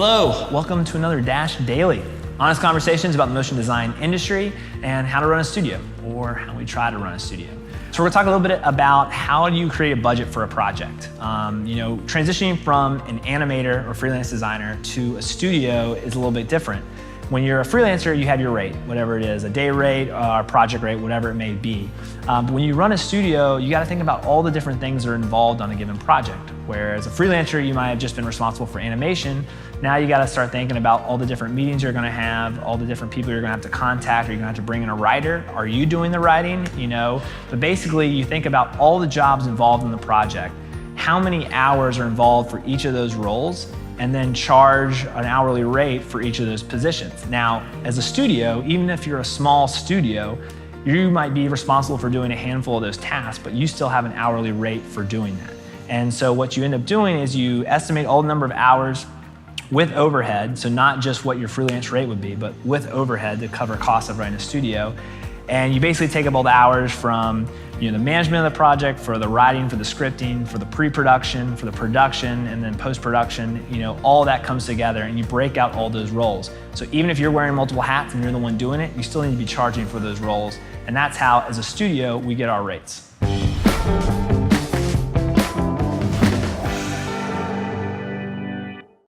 Hello, welcome to another Dash Daily. Honest conversations about the motion design industry and how to run a studio, or how we try to run a studio. So we're gonna talk a little bit about how do you create a budget for a project. Transitioning from an animator or freelance designer to a studio is a little bit different. When you're a freelancer, you have your rate, whatever it is, a day rate or project rate, whatever it may be. But when you run a studio, you gotta think about all the different things that are involved on a given project. Whereas a freelancer, you might have just been responsible for animation. Now you gotta start thinking about all the different meetings you're gonna have, all the different people you're gonna have to contact. Are you gonna have to bring in a writer? Are you doing the writing? But basically you think about all the jobs involved in the project, how many hours are involved for each of those roles, and then charge an hourly rate for each of those positions. Now, as a studio, even if you're a small studio, you might be responsible for doing a handful of those tasks, but you still have an hourly rate for doing that. And so what you end up doing is you estimate all the number of hours with overhead, so not just what your freelance rate would be, but with overhead to cover costs of running a studio. And you basically take up all the hours from the management of the project, for the writing, for the scripting, for the pre-production, for the production, and then post-production. All that comes together and you break out all those roles. So even if you're wearing multiple hats and you're the one doing it, you still need to be charging for those roles. And that's how, as a studio, we get our rates.